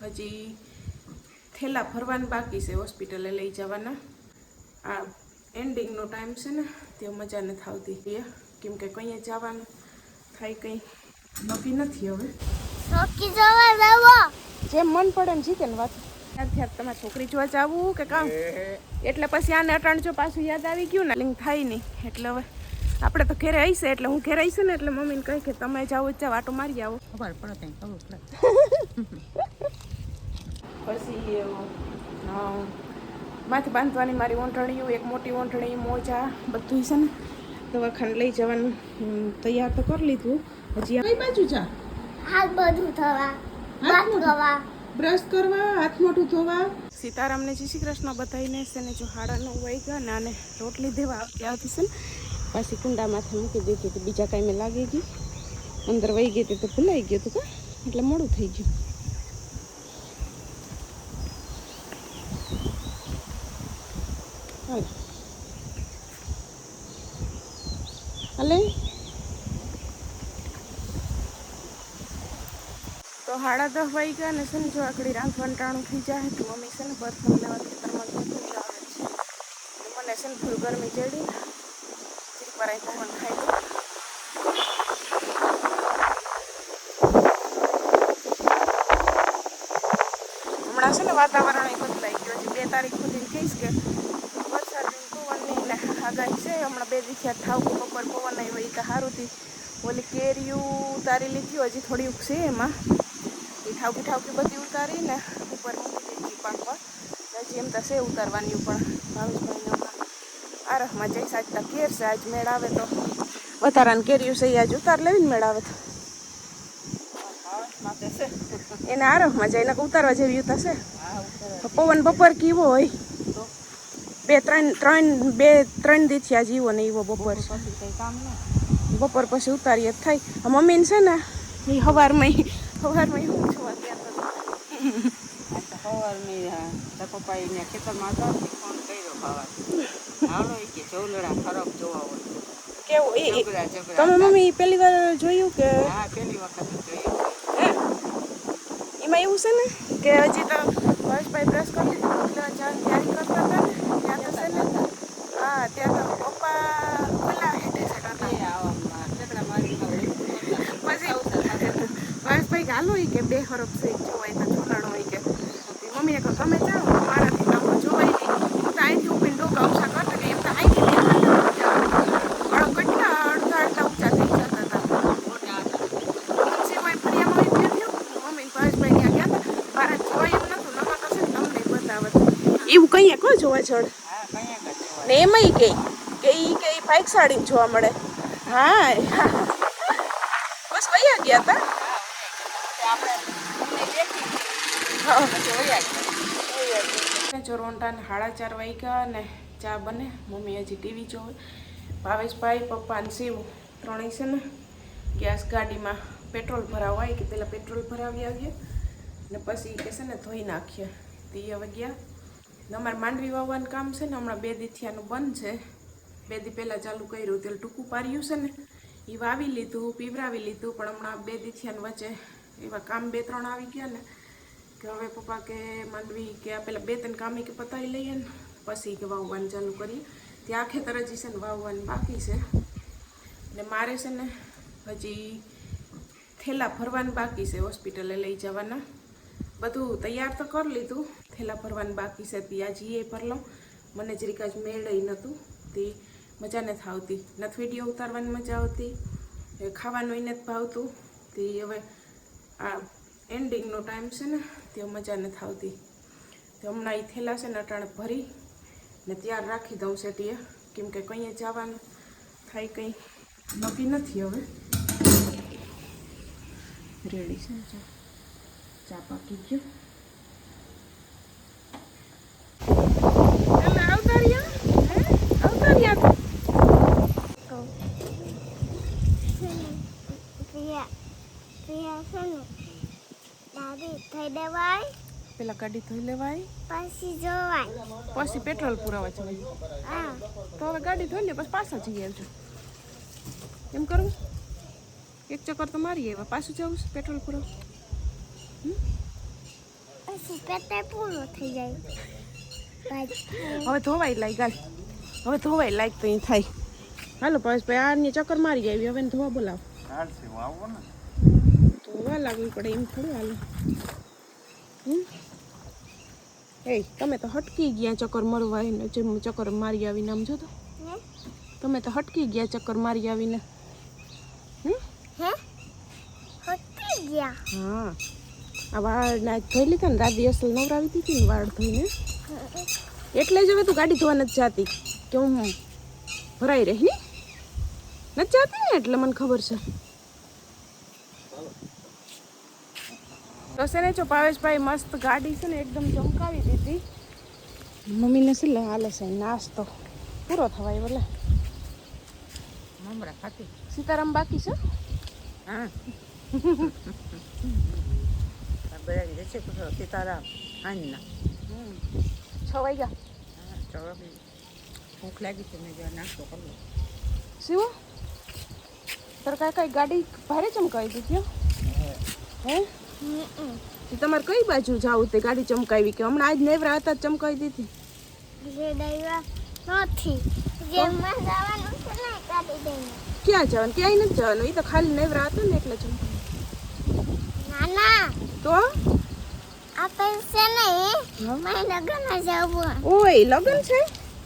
હજી થેલા ભરવાનું બાકી છે, હોસ્પિટલે લઈ જવાના. આ એન્ડિંગનો ટાઈમ છે ને તે મજા નથી આવતી, કેમ કે કંઈ જવાનું થાય કંઈ નક્કી નથી. હવે જેમ મન પડે એમ જીતે ને વાત. ત્યાર તમારી છોકરી જોવા જવું કે કામ, એટલે પછી આને અટાણજો પાછું યાદ આવી ગયું ને લિંક થાય નહીં. એટલે હવે આપણે તો ઘેરે આવીશે, એટલે હું ઘેરે આવીશું ને એટલે મમ્મીને કહી કે તમે જાઓ જ જાઓ, આટો મારી આવો. પછી માથે બાંધવાની મારી ઓંઢણીઓ, એક મોટી ઓંઢણી, મોજા બધું છે ને દવાખાને લઈ જવાનું તૈયાર તો કરી લીધું. હજી કઈ બાજુ જા? હાથ બધું થવા, બ્રશ કરવા, હાથ મોઢું ધોવા. સીતારામને જય શ્રી કૃષ્ણ બધાઈને છે ને. જો 9:30 વાગ્યા ને આને રોટલી દેવા આવતી છે ને, પછી કુંડા માથે મૂકી દીધી હતી. બીજા કાંઈ મેં લાગી ગઈ, અંદર વહી ગઈ હતી તો ભૂલાઈ ગયું હતું, એટલે મોડું થઈ ગયું. હાલે તો 10:30 વાગ્યા ને છે ને. જો આકડી રાંધવાનું ટાણું થઈ જાય તો મમ્મી છે ને બર્તન લેવા ખેતરમાં જતું જ આવે છે. મને છે ને ફૂલ ગરમી ચડી, ચીક પર પવન ખાઈ ગયો. હમણાં છે ને વાતાવરણ બદલાઈ ગયો છે. 2 તારીખ સુધી કહીશ કે વરસાદની પવનની ને આગાહી છે. હમણાં 2 દિવસ ઠાવકું બપોર પવન આવ્યો એ તો સારું હતી. ઓલી કેરીયું ઉતારી લીધી, હજી થોડી છે એમાં. એ ઠાવકી બધી ઉતારીને ઉપર મૂકી દીધી પાકવા. હજી એમ તો છે ઉતારવાની, પણ ભાવેશભાઈને હમણાં આરહમાં જઈશ. આજ તો કેર છે, આજ મેળ આવે તો વધારાને કેરીયું છે એ આજ ઉતાર લેવીને મેળ આવે તો એને આરહમાં જઈને ઉતારવા જેવી થશે. પવન બપોર કેવો હોય, 2-3 દીથી આ જીવો ને એવો બપોર છે. બપોર પછી ઉતારીએ થાય. મમ્મીને છે ને એ સવારમાં હું છું તમે મમ્મી પહેલી વાર જોયું કે? એમાં એવું છે ને કે હજી તો હર્ષભાઈ બ્રશ કરી તૈયારી કરતા હતા ને ત્યાં તો છે ને. હા, ત્યાં તો પપ્પા ખુલ્લા હેઠે હર્ષભાઈ ગાલો હોય કે 2 હરફ છે જોવાય તો ચૂલાડો હોય કે. મમ્મીએ કહો તમે જાઓ, મારાથી તો જોવાય નહીં. હું તો અહીંથી ઊભીને ડોકા ઊંચા કરતા કે એમ તો અહીંથી કેટલા અડધા ઊંચા થઈ જતા હતા. સિવાય ફરિયામાં મમ્મી હર્ષભાઈ ત્યાં ગયા હતા. મારા જોવાય એમ નતું, નવા તો છે ને તમને બતાવત એવું કહીએ કો જોવા જડ ને. એમાંય કે બાઇક સાડીને જોવા મળે. હા બસ વયા ગયા હતા. જો રોંઢાને 4:30 વાગ્યા ને ચા બને. મમ્મી હજી ટીવી જોવે. ભાવેશભાઈ, પપ્પા અને શિવ ત્રણેય છે ને ગેસ ગાડીમાં પેટ્રોલ ભરાવવા આવી કે પહેલાં પેટ્રોલ ભરાવી આવીએ ને પછી કે છે ને ધોઈ નાખીએ. તે હવે ગયા. અમારે માંડવી વાવવાનું કામ છે ને હમણાં 2 દીથી આનું બંધ છે. 2 દી પહેલાં ચાલુ કર્યું. તેલ ટૂંકું પાર્યું છે ને એ વાવી લીધું, પીવરાવી લીધું, પણ હમણાં 2 દીથી આનું વચ્ચે એવા કામ 2-3 આવી ગયા ને કે હવે પપ્પા કે માંડવી કે આ પેલા 2-3 કામ કે પતાવી લઈએ ને પછી કે વાવવાનું ચાલુ કરીએ. ત્યાં ખેતર હજી છે ને વાવવાનું બાકી છે. ને મારે છે ને હજી થેલા ભરવાનું બાકી છે, હોસ્પિટલે લઈ જવાના. બધું તૈયાર તો કરી લીધું, થેલા ભરવાનું બાકી છે. ત્યાં જઈએ ભર લઉં. મને જરીક આજ મેળય નહોતું, તે મજા નથી આવતી. નથી વિડીયો ઉતારવાની મજા આવતી, ખાવાનું એને જ ભાવતું. તે હવે આ એન્ડિંગનો ટાઈમ છે ને તે મજા નથી આવતી. તો હમણાં એ થેલા છે ને અટાણે ભરી ને તૈયાર રાખી દઉં સેટીએ, કેમ કે કંઈ જવાનું થાય કંઈ નક્કી નથી. હવે રેડી છે ને ચા પાકી ગયો. પેલા ગાડી ધોઈ લેવાય, પછી જોવાય, પછી પેટ્રોલ પુરાવા જવાય. તો હવે ગાડી ધોઈ લે પછી પાછા જઈ આવજો. એમ કરવું? એક ચક્કર તો મારી આવ્યા, પાછું જવું પેટ્રોલ પુરાવા. પછી પેટે પૂરો થઈ જાય હવે ધોવાય લાગ ગાલ હવે ધોવાય લાગ તો અહીં થાય હાલો પરેશભાઈ આની ચક્કર મારી આવી હવે એને ધોવા બોલાવો ધોવા લાગવી પડે એમ થોડું હાલો એ તમે તો હટકી ગયા ચક્કર મરવા ચક્કર મારી આવીને આમ જો તો તમે તો હટકી ગયા ચક્કર મારી આવીને હે હટી ગયા હા આ વાળ ના ધોઈ લીધા ને દાદી અસલ નવરાવી દીધી ને વાળ ધોઈને એટલે જ હવે તું ગાડી ધોવા નથી જાતી કે હું ભરાઈ રહી ને નથી જાતી ને એટલે મને ખબર છે તો છે ને જો ભાવેશભાઈ મસ્ત ગાડી છે ને એકદમ ચમકાવી દીધી મમ્મીને શું હાલે છે નાસ્તો પૂરો થવાય બોલે મમરા ખાતી સીતારામ બાકી છે હા બરાબર જશે સીતારામ આનના 6 વાગ્યા ભૂખ લાગી છે મેં જરા નાસ્તો કરવો શિવ તાર કાંઈ ગાડી ભારે ચમકાવી દીધી હે તમારે કઈ બાજુ જાવું તે ગાડી ચમકાવી કે હમણાં આજ નેવરા હતા ચમકાવી દીધી જે દઈવા નથી જેમાં જવાનું છે ને કાઢી દઈને ક્યાં જવાનું ક્યાંય નથી જવાનું એ તો ખાલી નેવરા હતા ને એટલે ચમકાવી નાના તો આપણે છે ને મારે લગ્ન જવું ઓય લગન છે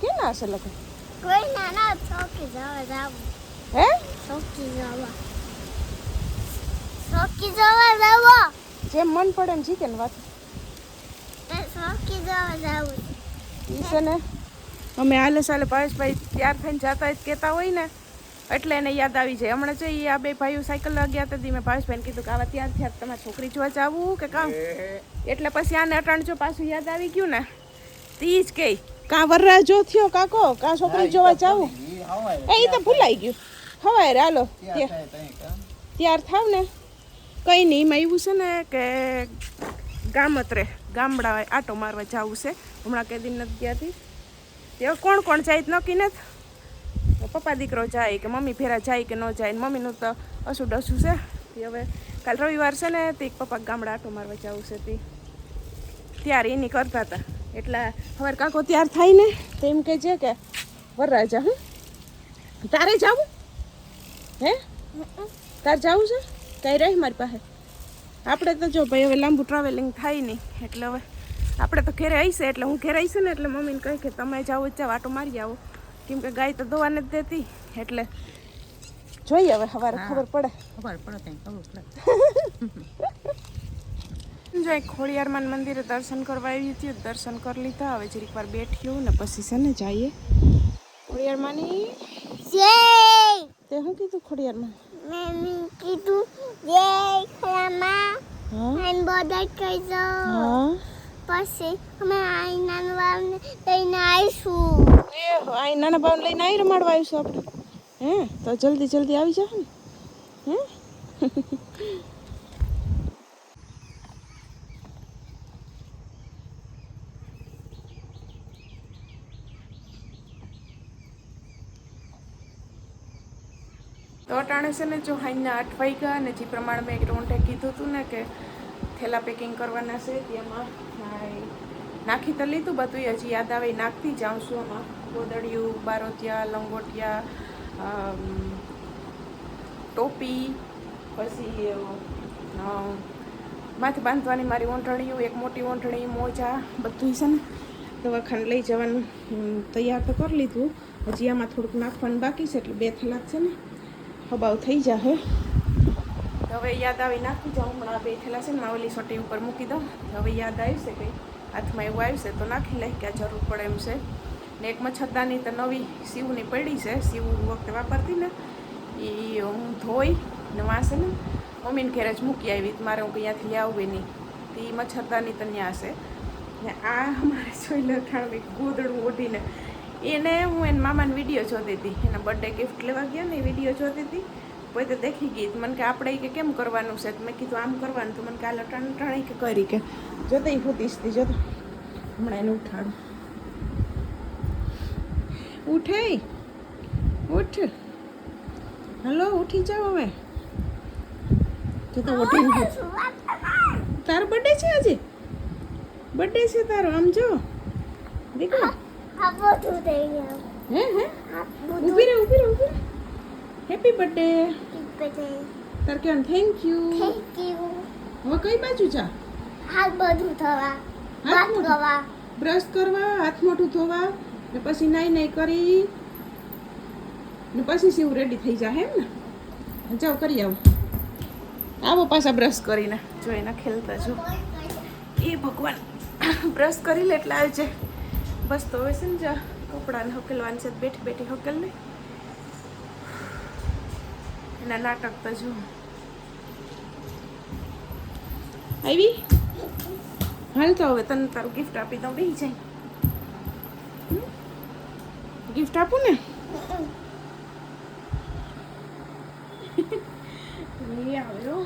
કેના હશે લગન કોઈ નાના ચોકી જવા જવું હે ચોકી જવા જવું જેમ મન પડે એમ જીતે ને વાત ચોકી જવા જવું ઈ છે ને અમે હાલે સાલે ભાવેશભાઈ તૈયાર થઈને જતા જ કહેતા હોય ને એટલે એને યાદ આવી જાય હમણાં છે આ બે ભાઈઓ સાયકલ ગયા હતા મેં ભાવેશભાઈને કીધું કે આવા તૈયાર થયા તમારે છોકરી જોવા જવું કે કામ એટલે પછી આને અટાણ જો પાછું યાદ આવી ગયું ને તી જ કે કા વરરા જો થયો કાકો કા છોકરી જોવા જવું એ તો ભૂલાઈ ગયું હવાય હાલો તૈયાર થાવ ને કંઈ નહીં એમાં એવું છે ને કે ગામત્રે ગામડા આટો મારવા જવું છે હમણાં કે દિન નથી ગયા હતી તે કોણ કોણ જાય નક્કી નથી પપ્પા દીકરો જાય કે મમ્મી ફેરા જાય કે ન જાય મમ્મીનું તો અસું ડસું છે તે હવે કાલ રવિવાર છે ને તે પપ્પા ગામડા આટો મારવા જવું છે તે ત્યારે એની કરતા હતા એટલે હવે કાકો તૈયાર થાય ને તો એમ કહે છે કે વરરાજા હું તારે જાવું હે તારે જવું છે કઈ રહી મારી પાસે આપણે તો જો ભાઈ હવે લાંબુ ટ્રાવેલિંગ થાય નહીં એટલે હવે આપણે તો ઘેરે આવીશે એટલે હું ઘેરે આવીશે ને એટલે મમ્મીને કહે કે તમે જાઓ જ જાઓ આટો મારી આવો કેમ કે ગાય તો દવા નથી દેતી એટલે જોઈએ હવે સવારે ખબર પડે ખબર પડે ખબર પડે જો ખોડિયારમાં મંદિરે દર્શન કરવા આવી હતી દર્શન કરી લીધા હવે જરીક વાર બેઠ્યું ને પછી છે ને જઈએ ખોડિયારમાંની જય તે શું કીધું ખોડિયારમાં મેં કીધું જય ખરામાં હા એન બધા કહી જાઓ હા પછી અમે આઈના વાળને લઈને આવીશું એ આ નાના બાવને લઈને આવી રમાડવા આવીશું આપણે હે તો જલ્દી જલ્દી આવી જાવ ને હે તો અટાણે છે ને જો હાઈના 8 વાગ્યા અને જે પ્રમાણે મેં રોંઢે કીધું હતું ને કે થેલા પેકિંગ કરવાના છે તેમાં નાખી તો લીધું બધું હજી યાદ આવે નાખતી જાઉં છું આમાં ગોદડિયું બારોટિયા લંગોટિયા ટોપી પછી માથે બાંધવાની મારી ઓંઢણીઓ એક મોટી ઓંઢણી મોજા બધું છે ને દવાખાને લઈ જવાનું તૈયાર તો કરી લીધું હજી આમાં થોડુંક નાખવાનું બાકી છે એટલે 2 થેલા છે ને હબાવ થઈ જશે હવે યાદ આવી નાખી જાઉં હમણાં 2 થેલા છે ને માવલી સોટી ઉપર મૂકી દઉં હવે યાદ આવી છે કંઈ હાથમાં એવું આવ્યું છે તો નાખી લઈ કે જરૂર પડે એમ છે ને એક મચ્છરદાની તો નવી સીવની પડી છે સીવ વખતે વાપરતી ને એ હું ધોઈ ને વાંસે ને મમ્મીને ઘેર જ મૂકી આવી મારે હું અહીંયાથી લઈ આવું નહીં તો એ મચ્છરદાની તો ત્યાં છે ને આ અમારે જોઈ લખાણ ગોદડું ઓઢીને એને હું એના મામાને વિડીયો જોતી હતી એના બર્થડે ગિફ્ટ લેવા ગયા ને એ વિડીયો જોતી હતી પોતે દેખી ગઈ મને કે આપણે કે કેમ કરવાનું છે મેં કીધું આમ કરવાનું તો મને કાલે ટણી કે કરી કે જોતે હોતીશ હતી જોતો હમણાં એને ઉઠાડું ઉઠે ઉઠ હલો ઉઠી જાઓ હવે જો તો ઉઠી તારો બર્થડે છે આજે બર્થડે છે તારો આમ જો દીકરો આ બધું થઈ ગયું હે હે આ ઊભી રહે ઊભી રહે ઊભી રહે હેપી બર્થડે બધું તાર કહેવાનું થેન્ક યુ થેન્ક યુ હવે કઈ બાજુ જા હાથ બધું થવા હાથ વાત મોઢું. કરવા બ્રશ કરવા હાથ મોઢું ધોવા ને પછી નાઈ નાઈ કરી ને પછી સીવું રેડી થઈ જાય એમ ને જાઓ કરી આવો આવો પાછા બ્રશ કરીને જો એના ખેલતા જો એ ભગવાન બ્રશ કરી લે એટલે આવજે બસ તો હવે છે ને જા કપડાને હકેલવાની છે બેઠી બેઠી હકેલ ને એના નાટક તો જો આવી હાલ તો હવે તને તારું ગિફ્ટ આપી દઉં બેસી જાય ગિફ્ટ આપું ને એ આવ્યો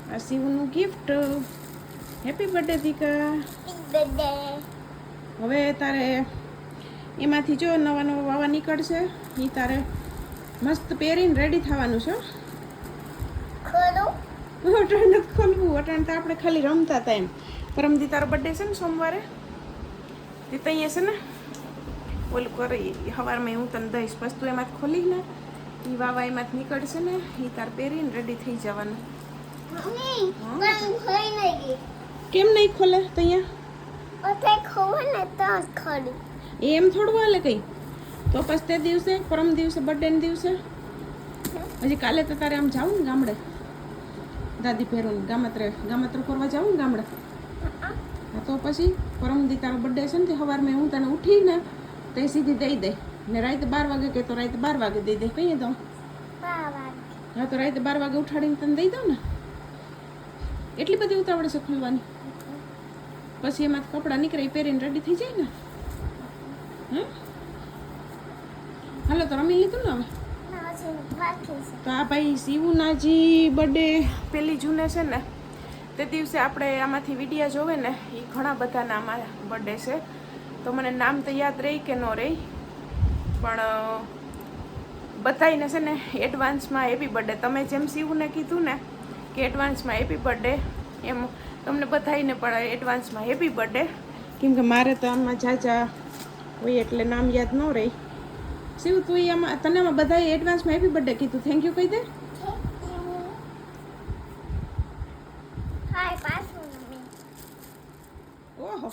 આ શિવનું ગિફ્ટ હેપી બર્થડે દીકા બર્થડે હવે તારે એમાંથી જો નવા નવા વાવા નીકળશે એ તારે મસ્ત પહેરીને રેડી થવાનું છે ખરું અટાણ નથી ખોલવું અટાણ તો આપણે ખાલી રમતા હતા એમ પરમદી તારો બર્થડે છે ને સોમવારે તે ત્યાં છે ને ઓલું કરી સવારમાં હું તને દઈશ બસ તું એમાંથી ખોલી ને એ વાવા એમાંથી નીકળશે ને એ તાર પહેરીને રેડી થઈ જવાનું મમ્મી પણ ખોઈ નહીં ગઈ કેમ નહીં ખોલે ત્યાં ઓતે ખોવે ને તો ખરી એમ થોડું હાલે કંઈ તો પછી તે દિવસે પરમ દિવસે બર્થડેના દિવસે હજી કાલે તો તારે આમ જાવું ને ગામડે દાદી ભેરું ગામત્રે કરવા જાવું ને ગામડે હા તો પછી પરમદી તારો બર્થડે છે ને તે સવારમાં હું તને ઉઠીને તે સીધી દઈ દે ને રાતે 12 વાગે કે તો રાતે 12 વાગે દઈ દે કહીએ તો બાવા હા તો રાતે 12 વાગે ઉઠાડીને તને દઈ દઉં ને એટલી બધી ઉતાવળ છે ખુલવાની પછી એમાંથી કપડાં નીકળે એ પહેરીને રેડી થઈ જાય ને હે હાલો તો રમી લીધું ને હવે ના છે બાકી છે તો આ ભાઈ શિવુના જે બર્થડે પહેલી જૂને છે ને તે દિવસે આપણે આમાંથી વિડીયા જોવે ને એ ઘણા બધાના આમાં બર્થડે છે તો મને નામ તો યાદ રહી કે ન રહી પણ બધાઈને છે ને એડવાન્સમાં હેપી બર્થડે તમે જેમ શિવુને કીધું ને કે એડવાન્સમાં હેપી બર્થડે એમ તમને બધાઈને પણ એડવાન્સમાં હેપી બર્થડે કેમ કે મારે તો આમાં જાજા હોય એટલે નામ યાદ ન રહી શિવ તું આમાં તને આમાં બધાએ એડવાન્સમાં હેપી બર્થડે કીધું થેન્ક યુ કહી દે હાય પાછું મમ્મી ઓહો